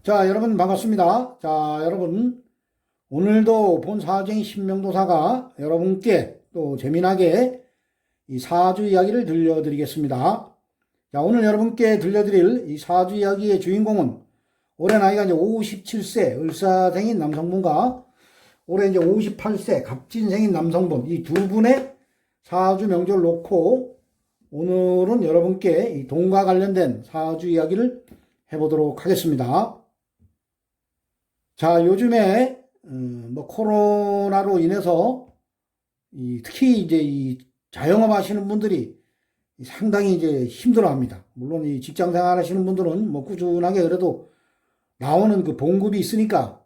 자, 여러분 반갑습니다. 자, 여러분 오늘도 본사정의 신명도사가 여러분께 또 재미나게 이 사주 이야기를 들려드리겠습니다. 자, 오늘 여러분께 들려드릴 이 사주 이야기의 주인공은 올해 나이가 이제 57세 을사생인 남성분과 올해 이제 58세 갑진생인 남성분 이 두 분의 사주 명절을 놓고 오늘은 여러분께 이 돈과 관련된 사주 이야기를 해보도록 하겠습니다. 자, 요즘에 뭐 코로나로 인해서 특히 이제 이 자영업 하시는 분들이 상당히 이제 힘들어합니다. 물론 이 직장 생활 하시는 분들은 뭐 꾸준하게 그래도 나오는 그 봉급이 있으니까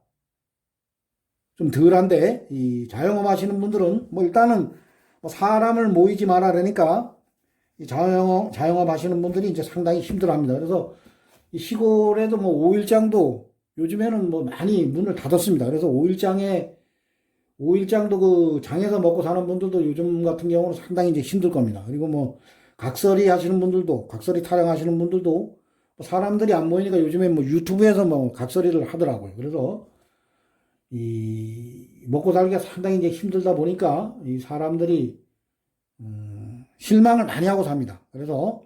좀 덜한데, 이 자영업 하시는 분들은 뭐 일단은 뭐 사람을 모이지 말아 그러니까 이 자영업 하시는 분들이 이제 상당히 힘들어합니다. 그래서 이 시골에도 뭐 5일장도 요즘에는 뭐 많이 문을 닫았습니다. 그래서 5일장도 그 장에서 먹고 사는 분들도 요즘 같은 경우는 상당히 이제 힘들 겁니다. 그리고 뭐 각설이 하시는 분들도, 각설이 타령하시는 분들도 뭐 사람들이 안 모이니까 요즘에 뭐 유튜브에서 뭐 각설이를 하더라고요. 그래서 이 먹고 살기가 상당히 이제 힘들다 보니까 이 사람들이 실망을 많이 하고 삽니다. 그래서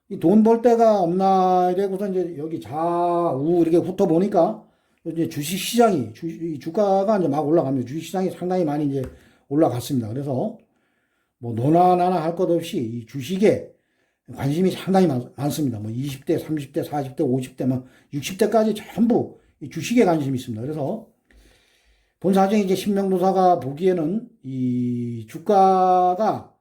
이 돈 벌 데가 없나 이래고서 이제 여기 좌우 이렇게 훑어 보니까 이제 주식 시장이 주가가 이제 막 올라갑니다. 주식 시장이 상당히 많이 이제 올라갔습니다. 그래서 뭐 너나 나나 할 것 없이 이 주식에 관심이 상당히 많습니다. 뭐 20대, 30대, 40대, 50대, 뭐 60대까지 전부 이 주식에 관심이 있습니다. 그래서 본사정이 이제 신명도사가 보기에는 이 주가가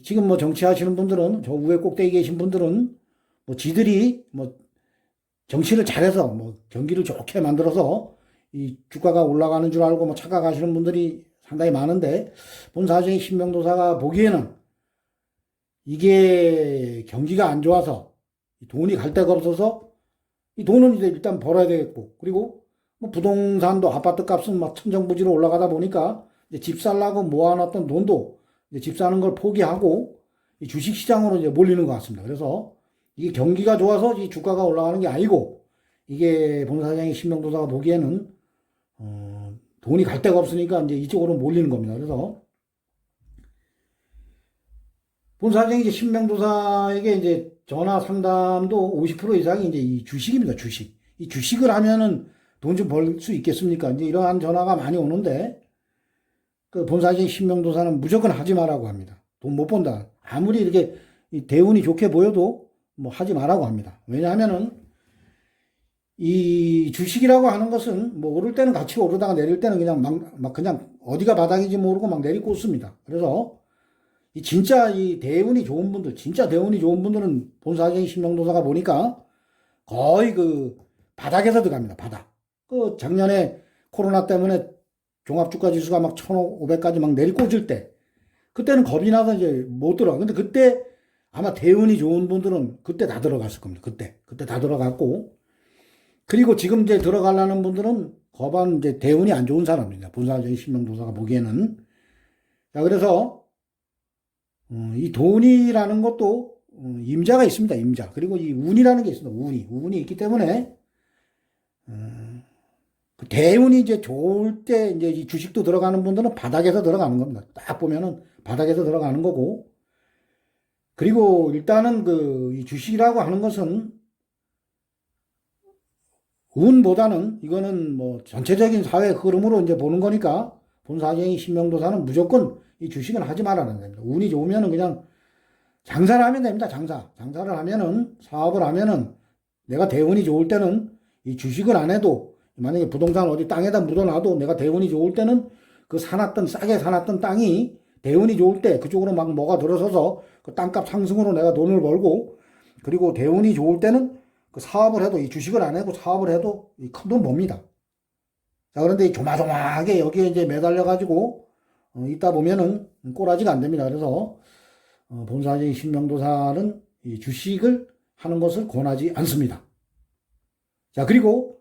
지금 뭐 정치하시는 분들은, 저 위에 꼭대기 계신 분들은 뭐 지들이 뭐 정치를 잘해서 뭐 경기를 좋게 만들어서 이 주가가 올라가는 줄 알고 뭐 착각하시는 분들이 상당히 많은데, 본사정의 신명도사가 보기에는 이게 경기가 안 좋아서 돈이 갈 데가 없어서 이 돈은 이제 일단 벌어야 되겠고, 그리고 뭐 부동산도 아파트 값은 막 천정부지로 올라가다 보니까 이제 집 살라고 모아놨던 돈도 이제 집 사는 걸 포기하고 이 주식 시장으로 이제 몰리는 것 같습니다. 그래서 이게 경기가 좋아서 이 주가가 올라가는 게 아니고, 이게 본사장의 신명도사가 보기에는 돈이 갈 데가 없으니까 이제 이쪽으로 몰리는 겁니다. 그래서 본사장이 이제 신명도사에게 이제 전화 상담도 50% 이상이 이제 이 주식입니다. 주식. 이 주식을 하면은 돈 좀 벌 수 있겠습니까? 이제 이러한 전화가 많이 오는데, 그 본사장의 신명도사는 무조건 하지 말라고 합니다. 돈 못 번다. 아무리 이렇게 대운이 좋게 보여도 뭐 하지 말라고 합니다. 왜냐하면은 이 주식이라고 하는 것은 뭐 오를 때는 같이 오르다가 내릴 때는 그냥 막 그냥 어디가 바닥인지 모르고 막 내리꽂습니다. 그래서 이 진짜 이 대운이 좋은 분들, 진짜 대운이 좋은 분들은 본사장의 신명도사가 보니까 거의 그 바닥에서 들어갑니다. 바닥. 그 작년에 코로나 때문에 종합주가 지수가 막 1,500까지 막 내리꽂을 때, 그때는 겁이 나서 이제 못 들어가. 근데 그때 아마 대운이 좋은 분들은 그때 다 들어갔을 겁니다. 그때 다 들어갔고, 그리고 지금 이제 들어가려는 분들은 거반 이제 대운이 안 좋은 사람입니다. 본사적인 신명도사가 보기에는. 자, 그래서 이 돈이라는 것도 임자가 있습니다. 임자. 그리고 이 운이라는 게 있습니다. 운이 있기 때문에 그 대운이 이제 좋을 때 이제 이 주식도 들어가는 분들은 바닥에서 들어가는 겁니다. 딱 보면은 바닥에서 들어가는 거고, 그리고 일단은 그 이 주식이라고 하는 것은 운보다는 이거는 뭐 전체적인 사회 흐름으로 이제 보는 거니까 본사정의 신명도사는 무조건 이 주식은 하지 말라는 겁니다. 운이 좋으면은 그냥 장사를 하면 됩니다. 장사를 하면은, 사업을 하면은, 내가 대운이 좋을 때는 이 주식을 안 해도, 만약에 부동산 어디 땅에다 묻어놔도 내가 대운이 좋을 때는 그 싸게 사놨던 땅이 대운이 좋을 때 그쪽으로 막 뭐가 들어서서 그 땅값 상승으로 내가 돈을 벌고, 그리고 대운이 좋을 때는 그 사업을 해도, 이 주식을 안 하고 사업을 해도 큰 돈 법니다. 자, 그런데 조마조마하게 여기에 이제 매달려가지고 있다 보면은 꼬라지가 안 됩니다. 그래서 본사적인 신명도사는 이 주식을 하는 것을 권하지 않습니다. 자, 그리고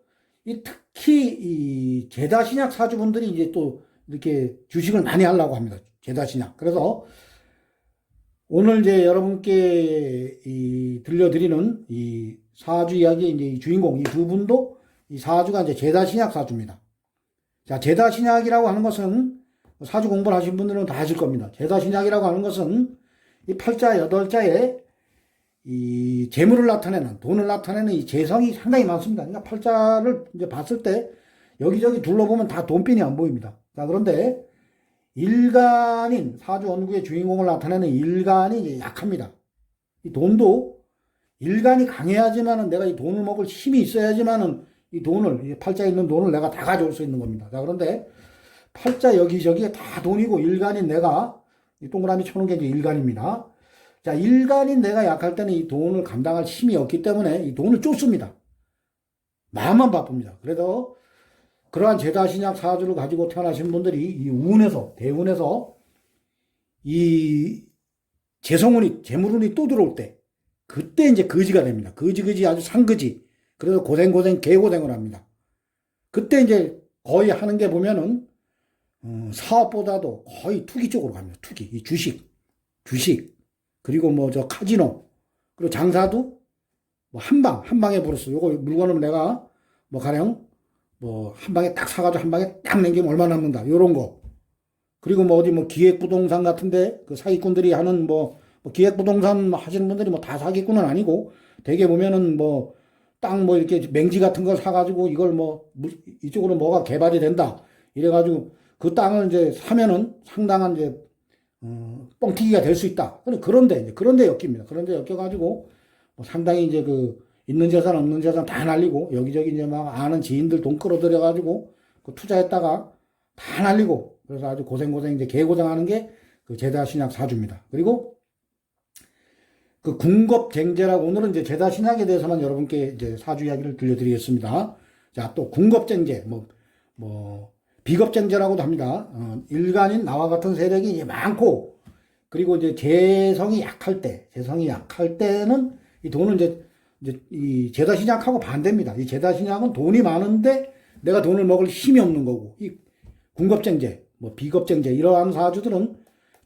특히 이 제다신약 사주분들이 이제 또 이렇게 주식을 많이 하려고 합니다. 제다신약. 그래서 오늘 이제 여러분께 들려드리는 이 사주 이야기 이제 이 주인공 이 두 분도 이 사주가 이제 제다신약 사주입니다. 자, 제다신약이라고 하는 것은 사주 공부를 하신 분들은 다 아실 겁니다. 제다신약이라고 하는 것은 이 팔자 여덟자에 이 재물을 나타내는 돈을 나타내는 이 재성이 상당히 많습니다. 그러니까 팔자를 이제 봤을 때 여기저기 둘러보면 다 돈빈이 안 보입니다. 자, 그런데 일간인 사주 원국의 주인공을 나타내는 일간이 이제 약합니다. 이 돈도 일간이 강해야지만은 내가 이 돈을 먹을 힘이 있어야지만은 이 돈을 이 팔자에 있는 돈을 내가 다 가져올 수 있는 겁니다. 자, 그런데 팔자 여기저기에 다 돈이고 일간인 내가 이 동그라미 쳐놓은 게 이제 일간입니다. 자, 일간인 내가 약할 때는 이 돈을 감당할 힘이 없기 때문에 이 돈을 쫓습니다. 마음만 바쁩니다. 그래서 그러한 제다신약 사주를 가지고 태어나신 분들이 이 운에서 대운에서 이 재성운이 재물운이 또 들어올 때 그때 이제 거지가 됩니다. 거지 아주 상거지. 그래서 고생 개고생을 합니다. 그때 이제 거의 하는 게 보면은 사업보다도 거의 투기 쪽으로 갑니다. 투기, 이 주식 그리고 뭐 저 카지노 그리고 장사도 뭐 한 방에 벌었어. 요거 물건을 내가 뭐 가령 뭐 한 방에 딱 사가지고 한 방에 딱 남기면 얼마 남는다. 요런 거. 그리고 뭐 어디 뭐 기획부동산 같은데 그 사기꾼들이 하는 뭐 기획부동산 하시는 분들이 뭐 다 사기꾼은 아니고 대개 보면은 뭐 땅 뭐 이렇게 맹지 같은 걸 사가지고 이걸 뭐 이쪽으로 뭐가 개발이 된다. 이래가지고 그 땅을 이제 사면은 상당한 이제 뻥튀기가 될 수 있다. 그런데 엮입니다. 그런데 엮여가지고 뭐 상당히 이제 그 있는 재산 없는 재산 다 날리고 여기저기 이제 막 아는 지인들 돈 끌어들여가지고 그 투자했다가 다 날리고 그래서 아주 고생 이제 개고생하는 게 그 제다신약 사주입니다. 그리고 그 궁겁쟁제라고 오늘은 이제 제다신약에 대해서만 여러분께 이제 사주 이야기를 들려드리겠습니다. 자, 또 궁겁쟁제 뭐 비겁쟁제라고도 합니다. 일간인 나와 같은 세력이 이제 많고 그리고 이제 재성이 약할 때는 이 돈을 이제 이 제다신약하고 반대입니다. 이 제다신약은 돈이 많은데 내가 돈을 먹을 힘이 없는 거고 이 궁겁쟁제, 뭐 비겁쟁제 이러한 사주들은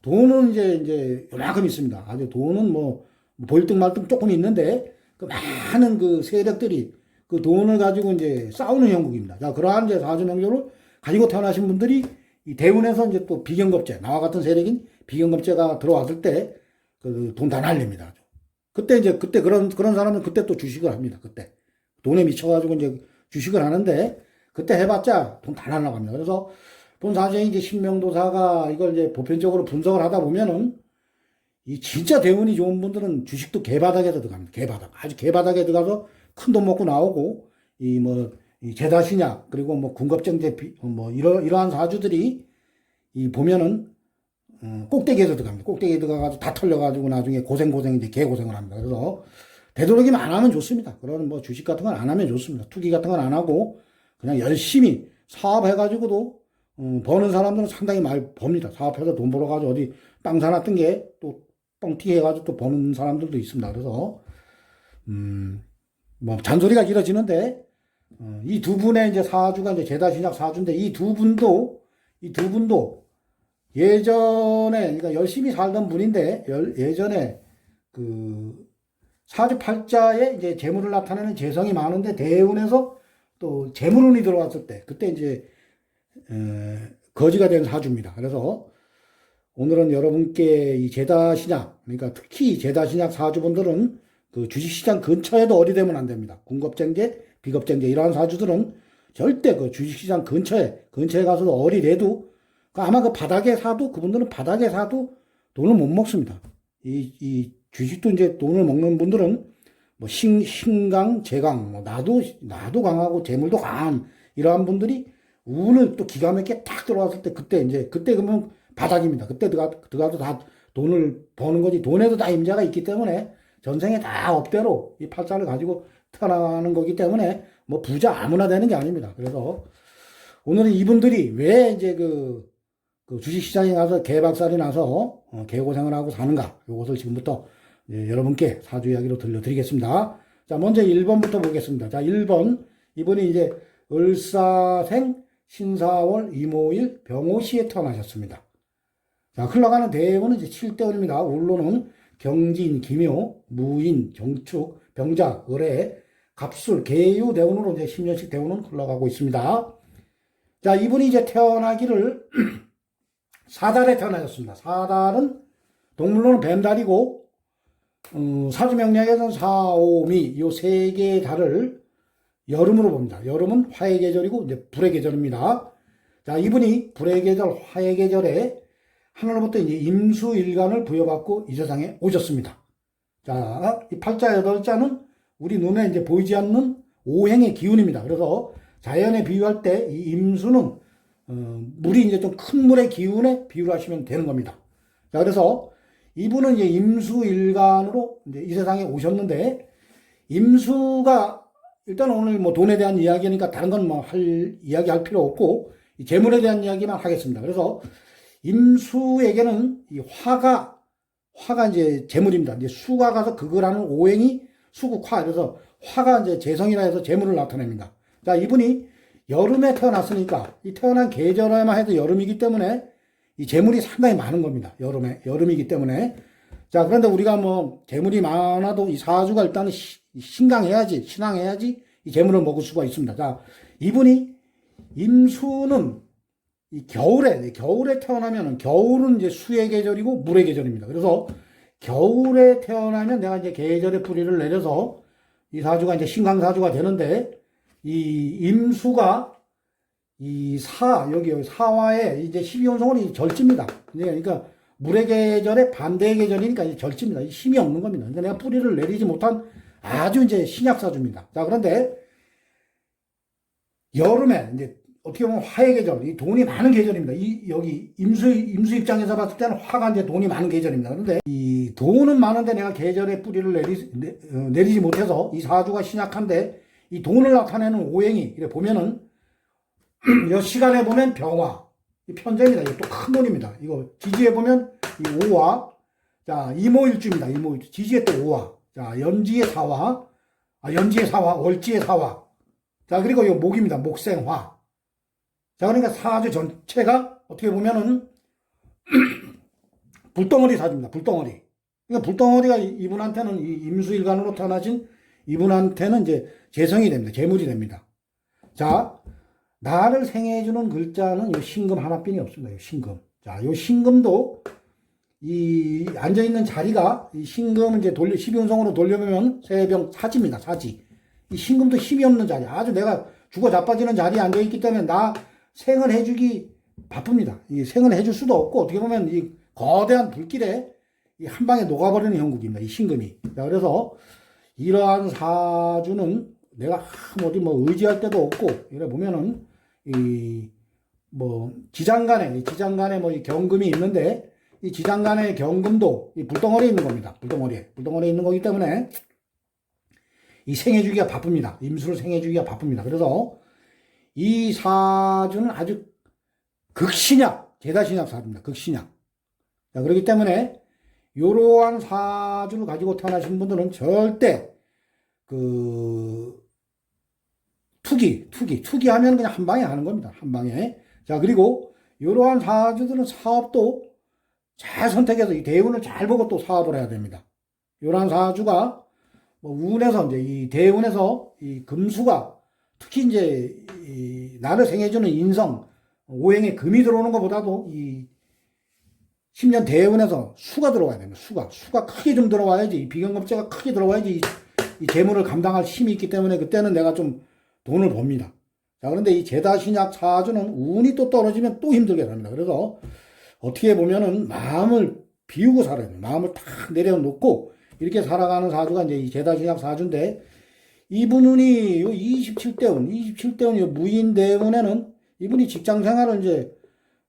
돈은 이제 요만큼 있습니다. 아주 돈은 뭐 보일등 말등 조금 있는데 그 많은 그 세력들이 그 돈을 가지고 이제 싸우는 형국입니다. 자, 그러한 이제 사주 명조를 가지고 태어나신 분들이 이 대운에서 이제 또 비경겁제, 나와 같은 세력인 비경겁제가 들어왔을 때 그 돈 다 날립니다. 그때 그런 사람은 그때 또 주식을 합니다. 그때 돈에 미쳐가지고 이제 주식을 하는데 그때 해봤자 돈 다 날라갑니다. 그래서 본 사주에 이제 신명도사가 이걸 이제 보편적으로 분석을 하다 보면은 이 진짜 대운이 좋은 분들은 주식도 개바닥에 들어갑니다. 아주 개바닥에 들어가서 큰 돈 먹고 나오고 이 제다신약 그리고 뭐 궁겁쟁제 뭐 이러한 사주들이 이 보면은 꼭대기에서 들어갑니다. 꼭대기에 들어가가지고 다 털려가지고 나중에 고생 이제 개고생을 합니다. 그래서 되도록이면 안 하면 좋습니다. 그런 뭐 주식 같은 건 안 하면 좋습니다. 투기 같은 건 안 하고 그냥 열심히 사업해가지고도 버는 사람들은 상당히 많이 법니다. 사업해서 돈 벌어가지고 어디 땅 사놨던 게 또 뻥튀기 해가지고 또 버는 사람들도 있습니다. 그래서 뭐 잔소리가 길어지는데 이 두 분의 이제 사주가 이제 제다신약 사주인데 이 두 분도 예전에 그러니까 열심히 살던 분인데 예전에 그 사주 팔자에 이제 재물을 나타내는 재성이 많은데 대운에서 또 재물운이 들어왔을 때 그때 이제 거지가 된 사주입니다. 그래서 오늘은 여러분께 이 제다신약 그러니까 특히 제다신약 사주분들은 그 주식시장 근처에도 어디 되면 안 됩니다. 궁겁쟁제, 비겁쟁제 이러한 사주들은 절대 그 주식시장 근처에 가서도 어리래도 아마 그 바닥에 사도 그분들은 바닥에 사도 돈을 못 먹습니다. 이 주식도 이제 돈을 먹는 분들은 뭐 신강, 재강, 뭐 나도 강하고 재물도 강한 이러한 분들이 운을 또 기가 막히게 딱 들어왔을 때 그때 그러면 바닥입니다. 그때 들어가도 다 돈을 버는 거지 돈에도 다 임자가 있기 때문에 전생에 다 업대로 이 팔자를 가지고 태어나는 거기 때문에 뭐 부자 아무나 되는 게 아닙니다. 그래서 오늘은 이분들이 왜 이제 그 주식시장에 가서 개박살이 나서 개고생을 하고 사는가 요것을 지금부터 여러분께 사주 이야기로 들려드리겠습니다. 자, 먼저 1번부터 보겠습니다. 자, 1번 이분이 이제 을사생 신사월 이모일 병오시에 태어나셨습니다. 자, 흘러가는 대운은 이제 7대운입니다. 울로는 경진, 기묘, 무인, 정축, 병자, 을의 갑술, 계유 대운으로 이제 10년씩 대운은 흘러가고 있습니다. 자, 이분이 이제 태어나기를 사달에 태어나셨습니다. 사달은 동물로는 뱀달이고, 사주명리학에서는 사오미, 요 세 개의 달을 여름으로 봅니다. 여름은 화의 계절이고, 이제 불의 계절입니다. 자, 이분이 불의 계절, 화의 계절에 하늘로부터 이제 임수일간을 부여받고 이 세상에 오셨습니다. 자, 이 팔자, 여덟자는 우리 눈에 이제 보이지 않는 오행의 기운입니다. 그래서 자연에 비유할 때 이 임수는 물이 이제 좀 큰 물의 기운에 비유를 하시면 되는 겁니다. 자, 그래서 이분은 이제 임수일간으로 이제 이 세상에 오셨는데, 임수가 일단 오늘 뭐 돈에 대한 이야기니까 다른 건 뭐 이야기 할 필요 없고, 이 재물에 대한 이야기만 하겠습니다. 그래서 임수에게는 이 화가 이제 재물입니다. 이제 수가 가서 그거라는 오행이 수국화. 그래서 화가 이제 재성이라 해서 재물을 나타냅니다. 자, 이분이 여름에 태어났으니까 이 태어난 계절에만 해도 여름이기 때문에 이 재물이 상당히 많은 겁니다. 여름이기 때문에. 자, 그런데 우리가 뭐 재물이 많아도 이 사주가 일단은 신앙해야지 이 재물을 먹을 수가 있습니다. 자, 이분이 임수는 이 겨울에 태어나면은, 겨울은 이제 수의 계절이고 물의 계절입니다. 그래서 겨울에 태어나면 내가 이제 계절의 뿌리를 내려서 이 사주가 이제 신강사주가 되는데, 이 임수가 여기 사화에 이제 12혼성은 절지입니다. 그러니까 물의 계절의 반대의 계절이니까 이제 절지입니다. 힘이 없는 겁니다. 그러니까 내가 뿌리를 내리지 못한 아주 이제 신약사주입니다. 자, 그런데 여름에 이제 어떻게 보면 화의 계절, 이 돈이 많은 계절입니다. 여기 임수 입장에서 봤을 때는 화가 이제 돈이 많은 계절입니다. 그런데 이 돈은 많은데 내가 계절의 뿌리를 내리지 못해서 이 사주가 신약한데, 이 돈을 나타내는 오행이, 이래 보면은, 이 시간에 보면 병화, 이 편제입니다. 이거 또 큰 돈입니다. 이거 지지에 보면 이 오화, 자, 이모일주입니다. 이모일주. 지지에 또 오화, 자, 연지에 사화, 월지에 사화. 자, 그리고 이 목입니다. 목생화. 자, 그러니까 사주 전체가 어떻게 보면은 불덩어리 사주입니다. 불덩어리. 그러니까 불덩어리가 이분한테는, 이 임수일간으로 태어나신 이분한테는 이제 재성이 됩니다. 재물이 됩니다. 자, 나를 생해주는 글자는 이 신금 하나뿐이 없습니다. 이 신금. 자, 이 신금도 이 앉아있는 자리가, 이 신금은 이제 12운성으로 돌려보면 세병 사지입니다. 사지. 이 신금도 힘이 없는 자리. 아주 내가 죽어 자빠지는 자리에 앉아있기 때문에 나 생을 해주기 바쁩니다. 이 생을 해줄 수도 없고, 어떻게 보면 이 거대한 불길에 이 한 방에 녹아버리는 형국입니다. 이 신금이. 자, 그래서 이러한 사주는 내가 어디 뭐 의지할 데도 없고, 이래 보면은 지장간에 뭐 이 경금이 있는데, 이 지장간의 경금도 이 불덩어리에 있는 겁니다. 불덩어리에 있는 거기 때문에 이 생해주기가 바쁩니다. 임수를 생해주기가 바쁩니다. 그래서 이 사주는 아주 극신약, 제다신약 사주입니다. 극신약. 자, 그렇기 때문에 이러한 사주를 가지고 태어나신 분들은 절대 투기하면 그냥 한 방에 하는 겁니다. 한 방에. 자, 그리고 이러한 사주들은 사업도 잘 선택해서 이 대운을 잘 보고 또 사업을 해야 됩니다. 이러한 사주가 뭐 운에서 이제 이 대운에서 이 금수가, 특히 이제 나를 생해주는 인성, 오행에 금이 들어오는 것보다도 이 10년 대운에서 수가 들어와야 됩니다. 수가 크게 좀 들어와야지, 이 비경금제가 크게 들어와야지 이 재물을 감당할 힘이 있기 때문에 그때는 내가 좀 돈을 법니다. 자, 그런데 이 제다신약 사주는 운이 또 떨어지면 또 힘들게 됩니다. 그래서 어떻게 보면은 마음을 비우고 살아야 돼요. 마음을 탁 내려놓고 이렇게 살아가는 사주가 이제 이 제다신약 사주인데, 이분이 요 27대운, 요 무인대운에는 이분이 직장 생활을 이제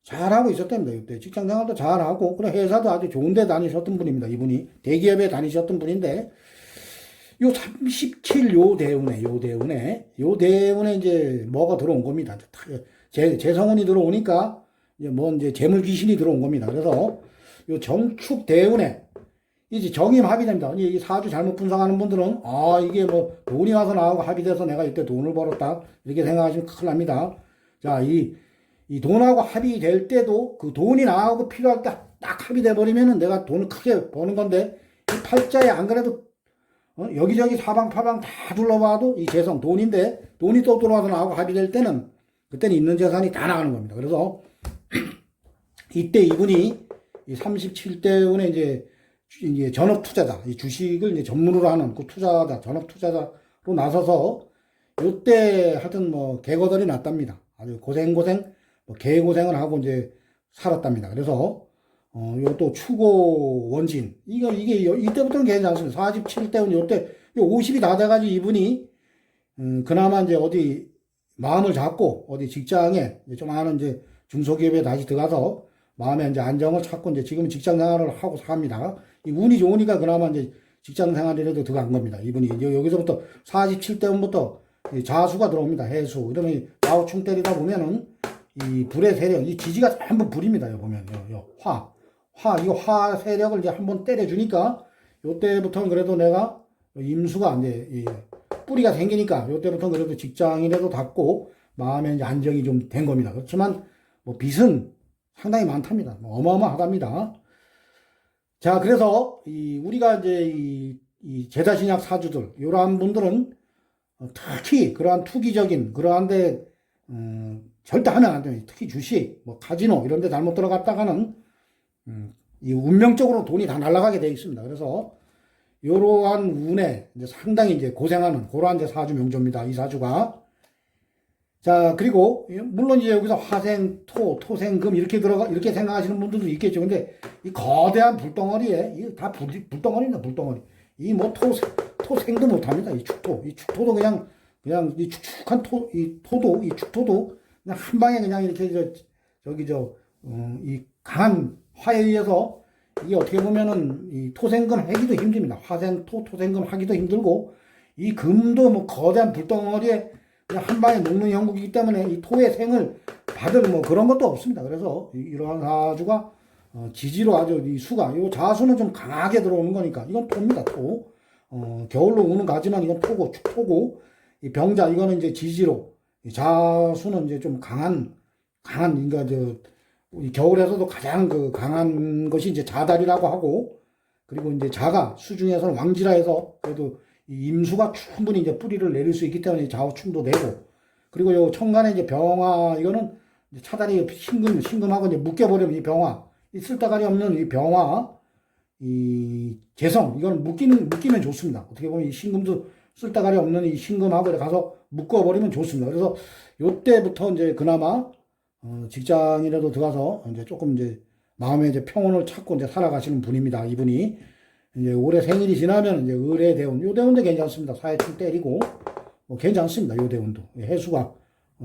잘하고 있었답니다. 이때 직장 생활도 잘하고, 그래 회사도 아주 좋은 데 다니셨던 분입니다. 이분이 대기업에 다니셨던 분인데, 요 37, 요 대운에 이제 뭐가 들어온 겁니다. 재성운이 들어오니까 이제 재물 귀신이 들어온 겁니다. 그래서 요 정축 대운에 이제 정임 합의됩니다. 이 사주 잘못 분석하는 분들은 이게 뭐 돈이 와서 나하고 합의돼서 내가 이때 돈을 벌었다 이렇게 생각하시면 큰일 납니다. 자, 이 돈하고 합의될 때도 그 돈이 나하고 필요할 때 딱 합의돼 버리면은 내가 돈을 크게 버는 건데, 이 팔자에 안 그래도 여기저기 사방파방 다 둘러봐도 이 재성, 돈인데, 돈이 또 들어와서 나하고 합의될 때는, 그때는 있는 재산이 다 나가는 겁니다. 그래서, 이때 이분이 이 37대운에 이제 전업 투자자, 이 주식을 이제 전문으로 하는 그 투자자, 전업 투자자로 나서서, 요때 하여튼 뭐, 개거들이 났답니다. 아주 뭐, 개고생을 하고 이제 살았답니다. 그래서, 요또 추고 원진. 이게, 이때부터는 괜찮습니다. 47대운 요때, 50이 다 돼가지고 이분이, 그나마 이제 어디, 마음을 잡고, 어디 직장에, 좀 하는 이제 중소기업에 다시 들어가서, 마음의 이제 안정을 찾고, 이제 지금은 직장 생활을 하고 삽니다. 이 운이 좋으니까 그나마 이제 직장 생활이라도 들어간 겁니다. 이분이. 이제 여기서부터 47대운부터 자수가 들어옵니다. 해수. 이러면 좌우충 때리다 보면은, 이 불의 세력, 이 지지가 전부 불입니다. 요 보면, 이거 화 세력을 이제 한번 때려주니까, 요때부터는 그래도 내가 임수가 이제, 뿌리가 생기니까, 요때부터는 그래도 직장인에도 닿고, 마음에 이제 안정이 좀 된 겁니다. 그렇지만, 뭐 빚은 상당히 많답니다. 뭐 어마어마하답니다. 자, 그래서, 우리가 이제 이 제자신약 사주들, 요러한 분들은, 특히 그러한 투기적인, 그러한데, 절대 하면 안 됩니다. 특히 주식, 뭐 카지노 이런 데 잘못 들어갔다가는 이 운명적으로 돈이 다 날아가게 되어 있습니다. 그래서 이러한 운에 이제 상당히 이제 고생하는 그러한 이제 사주 명조입니다. 이 사주가. 자, 그리고 물론 이제 여기서 화생, 토생, 금 이렇게 생각하시는 분들도 있겠죠. 근데 이 거대한 불덩어리에 이게 다 불덩어리입니다. 불덩어리. 이 뭐 토생도 못 합니다. 이 축토도 그냥 이 축축한 이 축토도 그냥 한 방에 그냥 이렇게 이 강한 화에 의해서 이게 어떻게 보면은 이 토생금 하기도 힘듭니다. 토생금 하기도 힘들고 이 금도 뭐 거대한 불덩어리에 그냥 한 방에 녹는 형국이기 때문에 이 토의 생을 받을 뭐 그런 것도 없습니다. 그래서 이러한 사주가 지지로 아주 이 수가 이 자수는 좀 강하게 들어오는 거니까 이건 토입니다. 토. 겨울로 우는 가지만 이건 토고 축토고 이 병자 이거는 이제 지지로 자수는 이제 좀 강한, 그러니까 겨울에서도 가장 강한 것이 이제 자달이라고 하고, 그리고 이제 자가 수중에서는 왕지라 해서, 그래도 이 임수가 충분히 이제 뿌리를 내릴 수 있기 때문에 좌우충도 되고, 그리고 요 천간에 이제 병화, 이거는 차다리 신금하고 이제 묶여버리면 이 병화, 이 쓸데가리 없는 이 병화, 이 재성, 이거는 묶이면 좋습니다. 어떻게 보면 이 신금도 쓸데가리 없는 이 신금하고 가서 묶어버리면 좋습니다. 그래서 요때부터 이제 그나마 직장이라도 들어가서 이제 조금 이제 마음의 이제 평온을 찾고 이제 살아가시는 분입니다. 이분이 이제 올해 생일이 지나면 이제 을의 대운, 요 대운도 괜찮습니다. 사회충 때리고 뭐 괜찮습니다. 요 대운도 해수가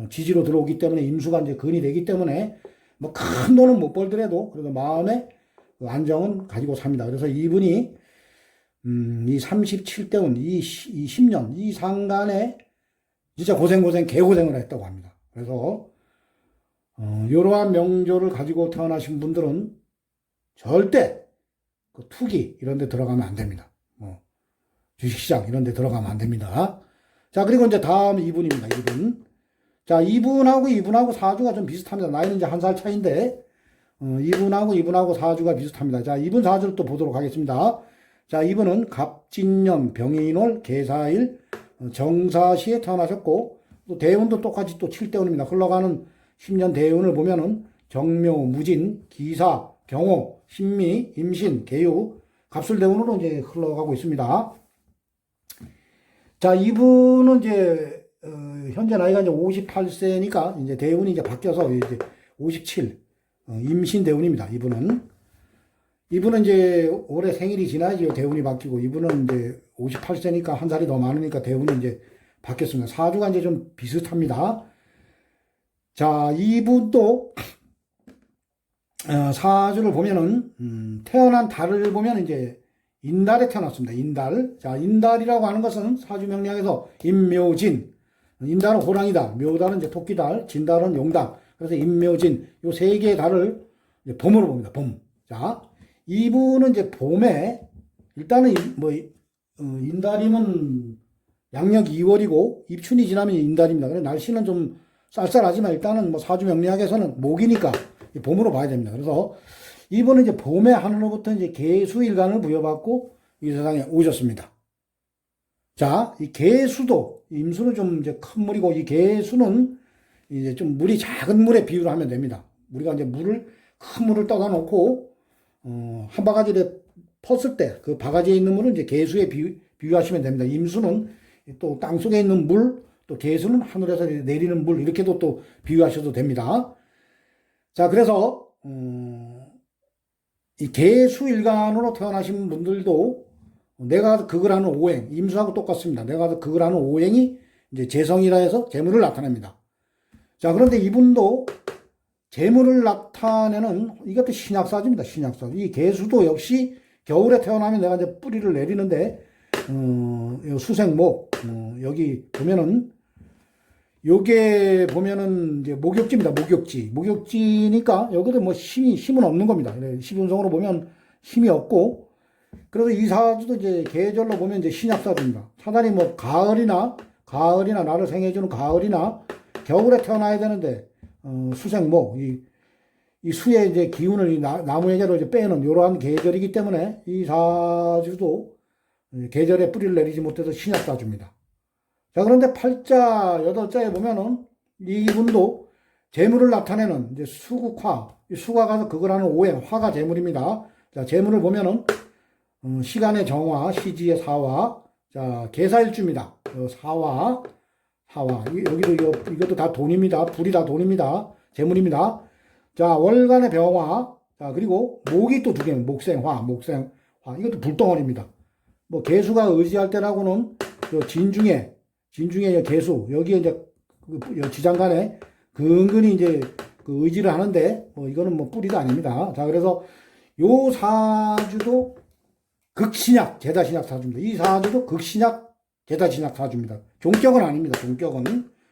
지지로 들어오기 때문에 임수가 이제 근이 되기 때문에 뭐 큰 돈은 못 벌더라도 그래도 마음의 안정은 가지고 삽니다. 그래서 이분이 이 37대운, 이 10년, 이 상간에 진짜 개고생을 했다고 합니다. 그래서, 이러한 명조를 가지고 태어나신 분들은 절대 그 투기 이런 데 들어가면 안 됩니다. 주식시장 이런 데 들어가면 안 됩니다. 자, 그리고 이제 다음 이분입니다. 이분. 자, 이분하고 사주가 좀 비슷합니다. 나이는 이제 한 살 차이인데, 이분하고 사주가 비슷합니다. 자, 이분 사주를 또 보도록 하겠습니다. 자, 이분은 갑진년, 병인월, 계사일, 정사시에 태어나셨고, 또 대운도 똑같이 또 7대운입니다. 흘러가는 10년 대운을 보면은 정묘, 무진, 기사, 경호, 신미, 임신, 계유, 갑술대운으로 이제 흘러가고 있습니다. 자, 이분은 이제, 현재 나이가 이제 58세니까 이제 대운이 이제 바뀌어서 이제 57, 임신 대운입니다. 이분은 이제 올해 생일이 지나야지 대운이 바뀌고, 이분은 이제 58세니까 한 살이 더 많으니까 대운이 이제 바뀌었습니다. 사주가 이제 좀 비슷합니다. 자, 이분도, 사주를 보면은, 태어난 달을 보면 이제 인달에 태어났습니다. 인달. 자, 인달이라고 하는 것은 사주 명리학에서 임묘진. 인달은 호랑이달, 묘달은 이제 토끼달, 진달은 용달. 그래서 임묘진. 요 세 개의 달을 이제 봄으로 봅니다. 봄. 자, 이분은 이제 봄에, 일단은 인달이면 양력 2월이고, 입춘이 지나면 인달입니다. 그래서 날씨는 좀 쌀쌀하지만 일단은 뭐 사주 명리학에서는 목이니까 봄으로 봐야 됩니다. 그래서 이분은 이제 봄의 하늘로부터 이제 계수일간을 부여받고 이 세상에 오셨습니다. 자, 이 개수도, 임수는 좀 이제 큰 물이고, 이 개수는 이제 좀 물이 작은 물에 비유를 하면 됩니다. 우리가 이제 큰 물을 떠다 놓고, 한 바가지를 펐을 때, 그 바가지에 있는 물은 이제 개수에 비유하시면 됩니다. 임수는 또 땅속에 있는 물, 또 개수는 하늘에서 내리는 물, 이렇게도 또 비유하셔도 됩니다. 자, 그래서, 이 개수일간으로 태어나신 분들도 내가 극을 하는 오행, 임수하고 똑같습니다. 내가 극을 하는 오행이 이제 재성이라 해서 재물을 나타냅니다. 자, 그런데 이분도 재물을 나타내는 이것도 신약사주입니다. 신약사주. 이 개수도 역시 겨울에 태어나면 내가 이제 뿌리를 내리는데, 수생목, 여기 보면은, 요게 보면은 이제 목욕지입니다. 목욕지. 목욕지니까 여기도 뭐 힘은 없는 겁니다. 시분성으로 보면 힘이 없고, 그래서 이 사주도 이제 계절로 보면 이제 신약사주입니다. 차라리 뭐 가을이나 나를 생해주는 가을이나 겨울에 태어나야 되는데, 수생목, 이 수의 이제 기운을 나무에게로 이제 빼는 이러한 계절이기 때문에 이 사주도 계절에 뿌리를 내리지 못해서 신약사주입니다. 자, 그런데 팔자, 여덟자에 보면은 이분도 재물을 나타내는 이제 수국화, 수가 가서 그걸 하는 오행, 화가 재물입니다. 자, 재물을 보면은 시간의 정화, 시지의 사화, 자, 계사일주입니다. 사화, 여기도 이것도 다 돈입니다. 불이 다 돈입니다. 재물입니다. 자, 월간의 병화, 자, 그리고 목이 또 두 개는 목생화, 이것도 불덩어리입니다. 뭐 개수가 의지할 때라고는 진중에 개수, 여기에 이제 지장간에 근근히 이제 그 의지를 하는데, 뭐 이거는 뭐 뿌리도 아닙니다. 자, 그래서 요 사주도 극신약, 제다신약 사주입니다. 이 사주도 극신약, 제다신약 사주입니다. 종격은 아닙니다. 종격은.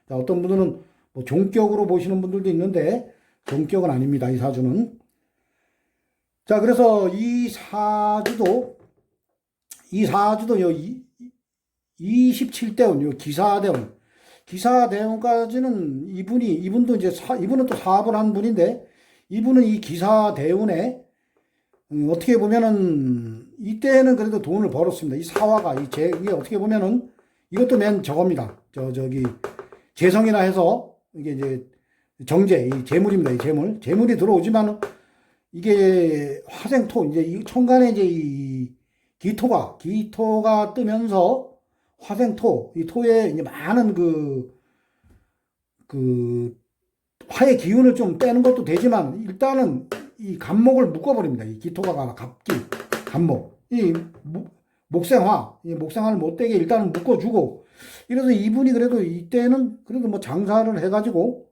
자, 어떤 분들은 뭐 종격으로 보시는 분들도 있는데, 종격은 아닙니다. 이 사주는. 자, 그래서 이 사주도 요 27대운, 요 기사대운까지는 이분도 이제 이분은 또 사업을 한 분인데, 이분은 이 기사대운에, 어떻게 보면은, 이때는 그래도 돈을 벌었습니다. 이 사화가, 이게 어떻게 보면은, 이것도 맨 저겁니다. 재성이라 해서, 이게 이제, 이 재물입니다. 이 재물이 들어오지만, 이게 화생토, 이제 이 천간에 이제 이 기토가 뜨면서, 화생토, 이 토에 이제 많은 화의 기운을 좀 빼는 것도 되지만, 일단은 이 간목을 묶어버립니다. 이 기토가 간목. 목생화를 못되게 일단은 묶어주고, 이래서 이분이 그래도 이때는 그래도 뭐 장사를 해가지고,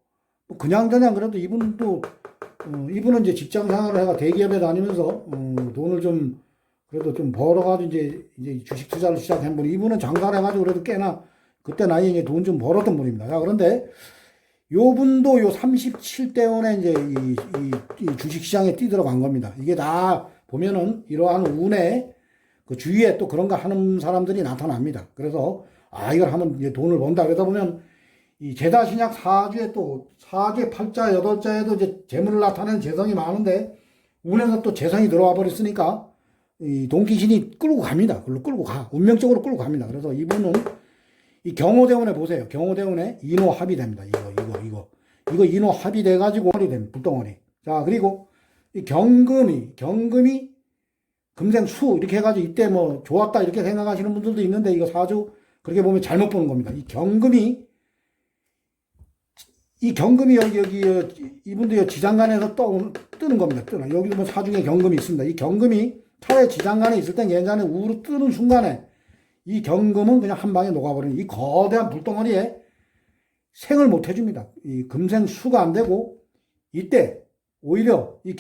뭐 그냥 그래도 이분은 이제 직장 생활을 해가 대기업에 다니면서, 돈을 좀, 그래도 좀 벌어가지고 이제 주식 투자를 시작한 분이, 이분은 장사를 해가지고 그래도 꽤나 그때 나이에 이제 돈 좀 벌었던 분입니다. 자, 그런데 요 분도 요 37대원에 이제 이 주식 시장에 뛰들어간 겁니다. 이게 다 보면은 이러한 운에 그 주위에 또 그런 거 하는 사람들이 나타납니다. 그래서 이걸 하면 이제 돈을 번다. 그러다 보면 이 제다신약 사주에 또 사주의 팔자, 여덟자에도 이제 재물을 나타내는 재성이 많은데 운에서 또 재성이 들어와 버렸으니까 이 돈귀신이 끌고 갑니다. 그걸로 끌고 가. 운명적으로 끌고 갑니다. 그래서 이분은 이 경호대운에 보세요. 경호대운에 인호합이 됩니다. 이거 인호합이 돼가지고 헐이 됩니다. 불덩어리. 자, 그리고 이 경금이 금생수 이렇게 해가지고 이때 뭐 좋았다 이렇게 생각하시는 분들도 있는데, 이거 사주 그렇게 보면 잘못 보는 겁니다. 이 경금이 여기 이분도 지장간에서 뜨는 겁니다. 여기도 뭐 사중에 경금이 있습니다. 이 경금이 차라리 지장간에 있을 땐 괜찮은데 우로 뜨는 순간에 이 경금은 그냥 한 방에 녹아버리는 이 거대한 불덩어리에 생을 못 해줍니다. 이 금생수가 안 되고, 이때 오히려 이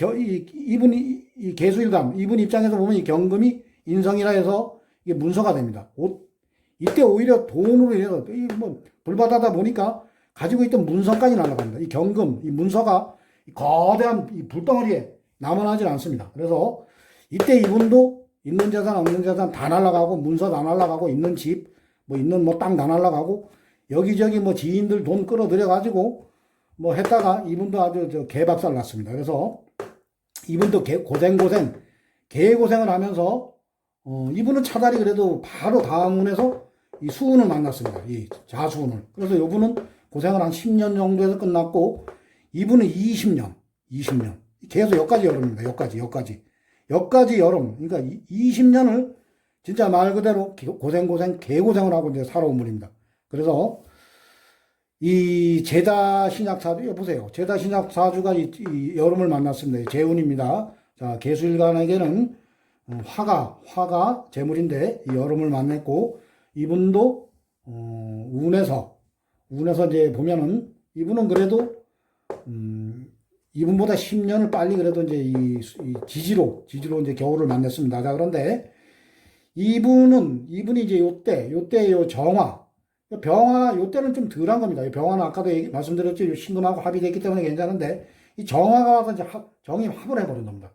개수일간 이분 입장에서 보면 이 경금이 인성이라 해서 이게 문서가 됩니다. 이때 오히려 돈으로 인해서 뭐 불바다다 보니까 가지고 있던 문서까지 날아갑니다. 이 경금, 이 문서가 거대한 이 불덩어리에 남아나질 않습니다. 그래서 이때 이분도 있는 재산 없는 재산 다 날아가고, 문서 다 날아가고, 있는 집 뭐 있는 뭐 땅 다 날아가고, 여기저기 뭐 지인들 돈 끌어들여 가지고 뭐 했다가 이분도 아주 개박살 났습니다. 그래서 이분도 개고생을 하면서 이분은 차라리 그래도 바로 다음 운에서 이 수운을 만났습니다. 이 자수운을. 그래서 이분은 고생을 한 10년 정도에서 끝났고, 이분은 20년. 계속 여기까지 여름입니다. 여기까지 여름. 그러니까 20년을 진짜 말 그대로 개고생을 하고 이제 살아온 분입니다. 그래서 이 제다 신약 사주, 보세요. 제다 신약 사주가 이 여름을 만났습니다. 재운입니다. 자, 개수일간에게는 화가 재물인데 이 여름을 만났고, 이분도 운에서 이제 보면은 이분은 그래도 이분보다 10년을 빨리 그래도 이제 이 지지로 이제 겨울을 만났습니다. 자, 그런데 이분이 이제 요때 요 정화 병화 요때는 좀 덜한 겁니다. 이 병화는 아까도 말씀드렸죠. 신금하고 합이 됐기 때문에 괜찮은데, 이 정화가 와서 이제 정이 합을 해버린 겁니다.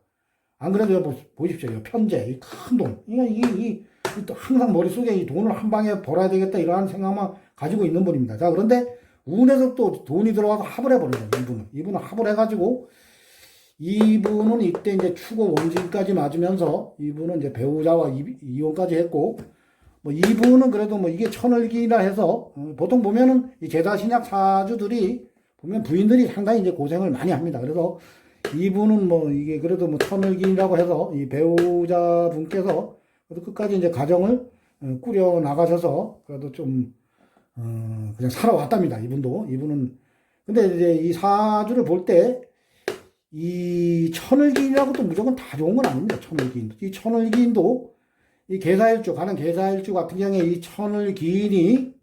안 그래도 보십시오. 이 편재, 이 큰 돈. 이 항상 머릿속에 이 돈을 한 방에 벌어야 되겠다 이러한 생각만 가지고 있는 분입니다. 자, 그런데 운에서 또 돈이 들어와서 합을 해버려요. 이분은 합을 해가지고, 이분은 이때 이제 축오 원진까지 맞으면서 이분은 이제 배우자와 이혼까지 했고, 뭐 이분은 그래도 뭐 이게 천을기라 해서 보통 보면은 이 제다 신약 사주들이 보면 부인들이 상당히 이제 고생을 많이 합니다. 그래서 이분은 뭐 이게 그래도 뭐 천을기라고 해서 이 배우자분께서 그래도 끝까지 이제 가정을 꾸려 나가셔서 그래도 좀 그냥 살아왔답니다. 이분은 근데 이제 이 사주를 볼 때 이 천을기인이라고 또 무조건 다 좋은 건 아닙니다. 이 천을기인도 이 가는 계사일주 같은 경우에 이 천을기인이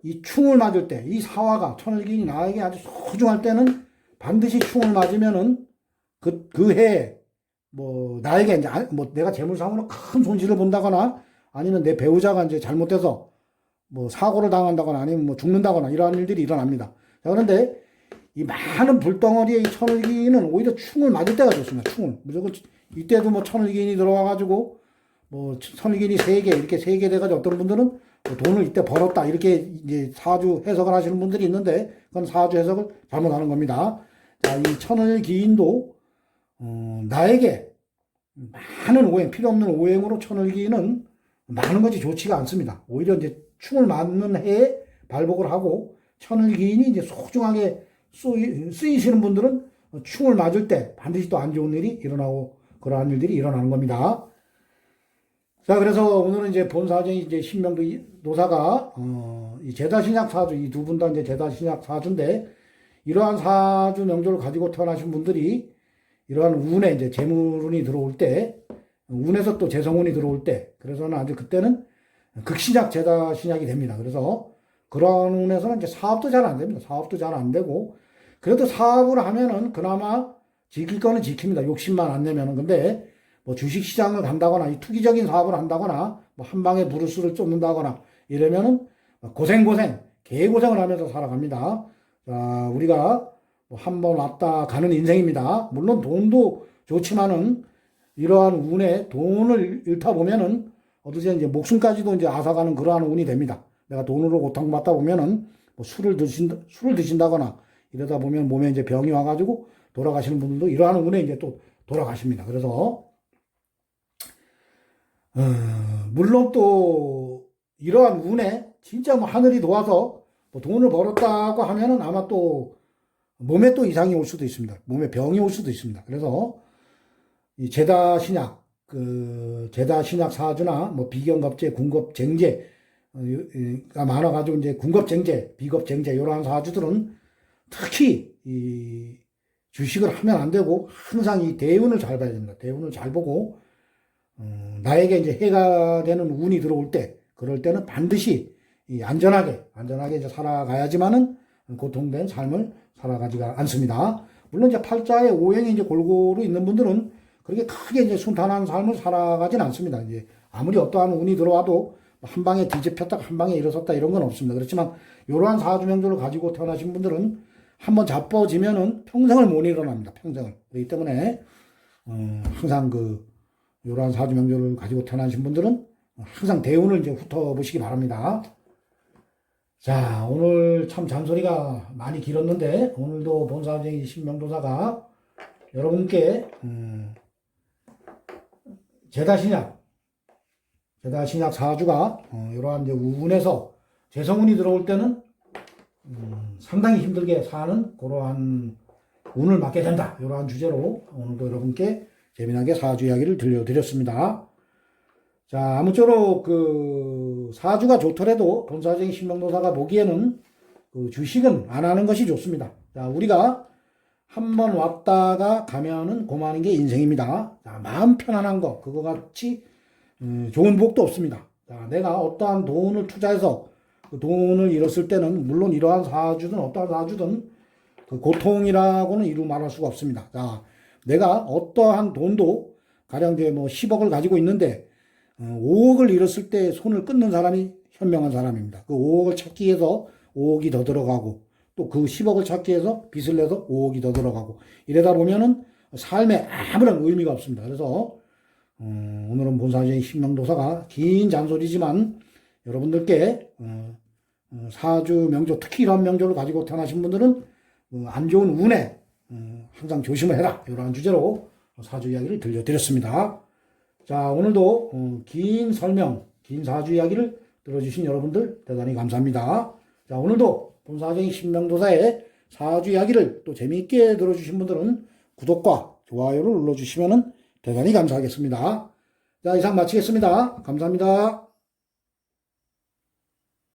이 충을 맞을 때, 이 사화가 천을기인이 나에게 아주 소중할 때는 반드시 충을 맞으면은 그 해에 뭐 나에게 이제 뭐 내가 재물상으로 큰 손실을 본다거나 아니면 내 배우자가 이제 잘못해서 뭐 사고를 당한다거나 아니면 뭐 죽는다거나 이러한 일들이 일어납니다. 자, 그런데 이 많은 불덩어리의 이 천을기인은 오히려 충을 맞을 때가 좋습니다. 무조건 이때도 뭐 천을기인이 들어와가지고 뭐 천을기인이 3개 이렇게 3개 돼가지고 어떤 분들은 뭐 돈을 이때 벌었다 이렇게 이제 사주 해석을 하시는 분들이 있는데, 그건 사주 해석을 잘못하는 겁니다. 자, 이 천을기인도 나에게 많은 오행, 필요 없는 오행으로 천을기인은 많은 것이 좋지가 않습니다. 오히려 이제 충을 맞는 해에 발복을 하고, 천을기인이 이제 소중하게 쓰이시는 분들은 충을 맞을 때 반드시 또 안 좋은 일이 일어나고 그러한 일들이 일어나는 겁니다. 자, 그래서 오늘은 이제 본사정이 이제 신명도 노사가 이 제다신약 사주, 이 두 분 다 이제 제다신약 사주인데, 이러한 사주 명조를 가지고 태어나신 분들이 이러한 운에 이제 재물운이 들어올 때, 운에서 또 재성운이 들어올 때, 그래서는 아주 그때는 극신약 제다신약이 됩니다. 그래서 그러한 운에서는 이제 사업도 잘 안 됩니다. 사업도 잘 안 되고, 그래도 사업을 하면은 그나마 지킬 거는 지킵니다. 욕심만 안 내면은. 근데 뭐 주식시장을 간다거나 이 투기적인 사업을 한다거나 뭐 한 방에 부르스를 쫓는다거나 이러면은 개고생을 하면서 살아갑니다. 자, 우리가 뭐 한 번 왔다 가는 인생입니다. 물론 돈도 좋지만은 이러한 운에 돈을 잃다 보면은 어느새 이제 목숨까지도 이제 앗아가는 그러한 운이 됩니다. 내가 돈으로 고통받다 보면은 뭐 술을 드신다거나 이러다 보면 몸에 이제 병이 와가지고 돌아가시는 분들도 이러한 운에 이제 또 돌아가십니다. 그래서 물론 또 이러한 운에 진짜 뭐 하늘이 도와서 뭐 돈을 벌었다고 하면은 아마 또 몸에 또 이상이 올 수도 있습니다. 몸에 병이 올 수도 있습니다. 그래서 이 제다 신약 사주나 뭐 비경겁제, 궁겁쟁제가 많아가지고 이제 궁겁쟁제, 비겁쟁제 이러한 사주들은 특히 이 주식을 하면 안 되고 항상 이 대운을 잘 봐야 됩니다. 대운을 잘 보고 나에게 이제 해가 되는 운이 들어올 때, 그럴 때는 반드시 이 안전하게 이제 살아가야지만은 고통된 삶을 살아가지가 않습니다. 물론 이제 팔자에 오행이 이제 골고루 있는 분들은 그렇게 크게 이제 순탄한 삶을 살아가진 않습니다. 이제 아무리 어떠한 운이 들어와도 한 방에 뒤집혔다가 한 방에 일어섰다 이런 건 없습니다. 그렇지만 이러한 사주 명조를 가지고 태어나신 분들은 한번 자빠지면은 평생을 못 일어납니다. 평생을. 그렇기 때문에 항상 이러한 사주 명조를 가지고 태어나신 분들은 항상 대운을 이제 훑어보시기 바랍니다. 자, 오늘 참 잔소리가 많이 길었는데 오늘도 본사정이 신명도사가 여러분께 제다신약 게다가 신약 사주가 이러한 이제 운에서 재성운이 들어올 때는 상당히 힘들게 사는 그러한 운을 맞게 된다. 이러한 주제로 오늘도 여러분께 재미나게 사주 이야기를 들려드렸습니다. 자, 아무쪼록 그 사주가 좋더라도 본사적인 신명도사가 보기에는 그 주식은 안 하는 것이 좋습니다. 자, 우리가 한번 왔다가 가면은 고마는 게 인생입니다. 자, 마음 편안한 거, 그거 같이 좋은 복도 없습니다. 자, 내가 어떠한 돈을 투자해서 그 돈을 잃었을 때는 물론 이러한 사주든 어떠한 사주든 그 고통이라고는 이루 말할 수가 없습니다. 자, 내가 어떠한 돈도 가령 이제 뭐 10억을 가지고 있는데 5억을 잃었을 때 손을 끊는 사람이 현명한 사람입니다. 그 5억을 찾기 위해서 5억이 더 들어가고 또 그 10억을 찾기 위해서 빚을 내서 5억이 더 들어가고 이러다 보면은 삶에 아무런 의미가 없습니다. 그래서 오늘은 본사적인 신명도사가 긴 잔소리지만 여러분들께 사주 명조, 특히 이런 명조를 가지고 태어나신 분들은 안 좋은 운에 항상 조심을 해라, 이러한 주제로 사주 이야기를 들려드렸습니다. 자, 오늘도 긴 설명, 긴 사주 이야기를 들어주신 여러분들 대단히 감사합니다. 자, 오늘도 본사적인 신명도사의 사주 이야기를 또 재미있게 들어주신 분들은 구독과 좋아요를 눌러주시면 대단히 감사하겠습니다. 자, 이상 마치겠습니다. 감사합니다.